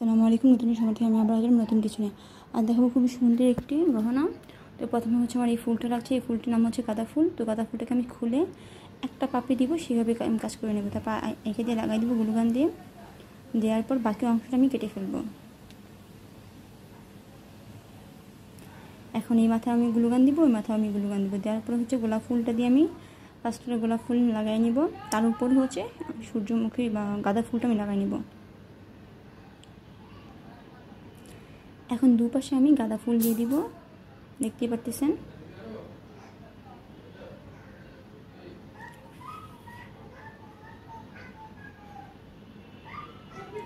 আসসালামু আলাইকুম। নতুন সময় আমি আবার আসলাম নতুন কিছু নিয়ে। আর দেখাবো খুবই সুন্দর একটি গহনা। তো প্রথমে হচ্ছে আমার এই ফুলটা লাগছে, এই ফুলটির নাম হচ্ছে গাঁদা ফুল। তো গাঁদা ফুলটাকে আমি খুলে একটা পাপড়ি দিব, সেভাবে আমি কাজ করে নেব। তারপর এঁকে দিয়ে লাগাই দেবো গ্লু গান দিয়ে। দেওয়ার পর বাকি অংশটা আমি কেটে ফেলবো। এখন এই মাথায় আমি গ্লু গান দিব, ওই মাথায় আমি গ্লু গান দিব। দেওয়ার পর হচ্ছে গোলাপ ফুলটা দিয়ে আমি ফার্স্টে গোলাপ ফুল লাগাই নিব, তার উপর হচ্ছে সূর্যমুখী বা গাঁদা ফুলটা আমি লাগাই নিব। এখন দুপাশে আমি গাঁদা ফুল দিয়ে দিব, দেখতে পারতেছেন।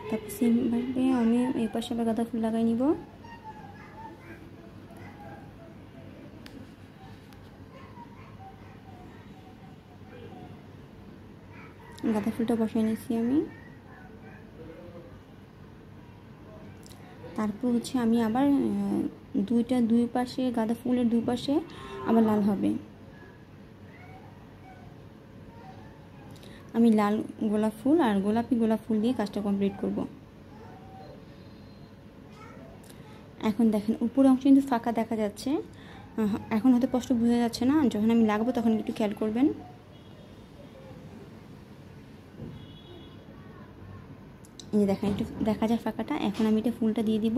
তারপর সেমভাবে আমি এই পাশে আবার গাঁদা ফুল লাগাই নিব। গাঁদা ফুলটা বসাই নিয়েছি আমি। তারপর হচ্ছে আমি আবার দুই পাশে গাঁদা ফুলের দুই পাশে আবার লাল হবে। আমি লাল গোলাপ ফুল আর গোলাপি গোলাপ ফুল দিয়ে কাজটা কমপ্লিট করব। এখন দেখেন উপরে অংশ কিন্তু ফাঁকা দেখা যাচ্ছে, এখন হয়তো স্পষ্ট বোঝা যাচ্ছে না। যখন আমি লাগাবো তখন একটু খেয়াল করবেন। এই যে দেখেন একটু দেখা যায় ফাঁকাটা। এখন আমি এটা ফুলটা দিয়ে দিব।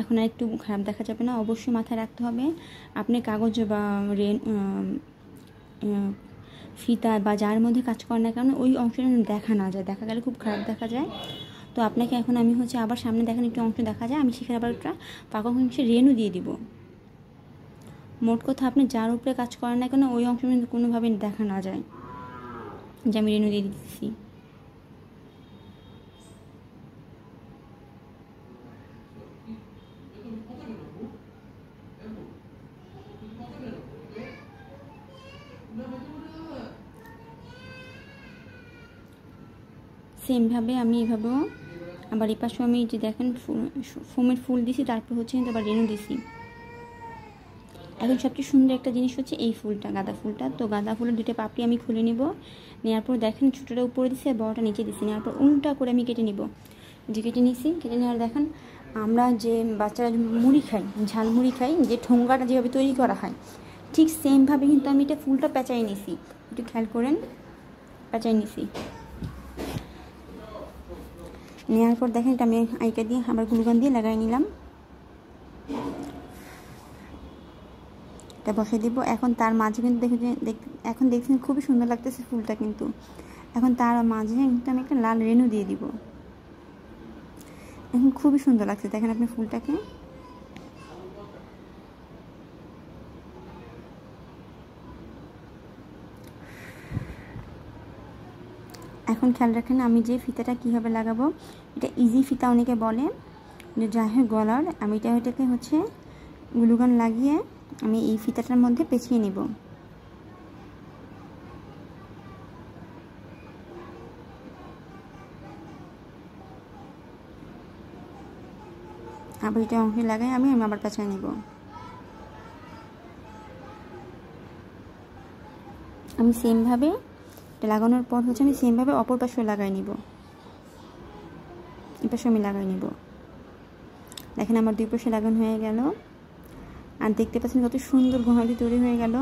এখন আর একটু খারাপ দেখা যাবে না। অবশ্যই মাথায় রাখতে হবে, আপনি কাগজ বা ফিতা বা যার মধ্যে কাজ করেন না কেন ওই অংশটা দেখা না যায়, দেখা গেলে খুব খারাপ দেখা যায়। তো আপনাকে এখন আমি হচ্ছে আবার সামনে দেখেন একটু অংশ দেখা যায়, আমি সেখানে আবার একটা ফাঁকা অংশে রেনু দিয়ে দিব। মোট কথা আপনি যার উপরে কাজ করেন না কেন ওই অংশ কিন্তু কোনোভাবে দেখা না যায় যে আমি রেনু দিয়ে দিচ্ছি। সেমভাবে আমি এভাবেও আবার এই পাশেও আমি যে দেখেন ফোমের ফুল দিছি, তারপর হচ্ছে আবার রেনু দিছি। এখন সবচেয়ে সুন্দর একটা জিনিস হচ্ছে এই ফুলটা, গাঁদা ফুলটা। তো গাঁদা ফুলের দুটো পাপড়ি আমি খুলে নিব। নেওয়ার পর দেখেন ছোটোটা উপরে দিছি আর বড়টা নিচে দিছি। নেওয়ার পর উল্টা করে আমি কেটে নিব। যে কেটে নিছি, কেটে নেওয়ার দেখেন আমরা যে বাচ্চারা মুড়ি খাই, ঝাল মুড়ি খাই, যে ঠোঙ্গাটা যেভাবে তৈরি করা হয় ঠিক সেমভাবে কিন্তু আমি এটা ফুলটা পেঁচাই নিছি। একটু খেয়াল করেন, পেঁচাই নিছি। নেওয়ার পর দেখেন এটা আমি আইকা দিয়ে আবার গ্লুগান দিয়ে লাগাই নিলাম। এটা বসিয়ে দিব। এখন তার মাঝে কিন্তু এখন দেখছেন খুবই সুন্দর লাগতেছে ফুলটা, কিন্তু এখন তার মাঝে কিন্তু আমি একটা লাল রেনু দিয়ে দিব। এখন খুবই সুন্দর লাগছে দেখেন আপনি ফুলটাকে। এখন খেয়াল রাখেন আমি যে ফিতাটা কীভাবে লাগাবো। এটা ইজি ফিতা অনেকে বলে, যে যাই হোক গলার, আমি এটাকে হচ্ছে গ্লুগান লাগিয়ে আমি এই ফিতাটার মধ্যে পেঁচিয়ে নিব। আবার এটা অংশে লাগাই আমি আবার পেঁচাই নিব। আমি সেমভাবে এটা লাগানোর পর হচ্ছে আমি সেমভাবে অপর পাশেও লাগাই নিব। এই পাশে আমি লাগাই নিব। দেখেন আমার দুই পাশে লাগানো হয়ে গেল। আর দেখতে পাচ্ছেন কত সুন্দর গহনাটি তৈরি হয়ে গেল।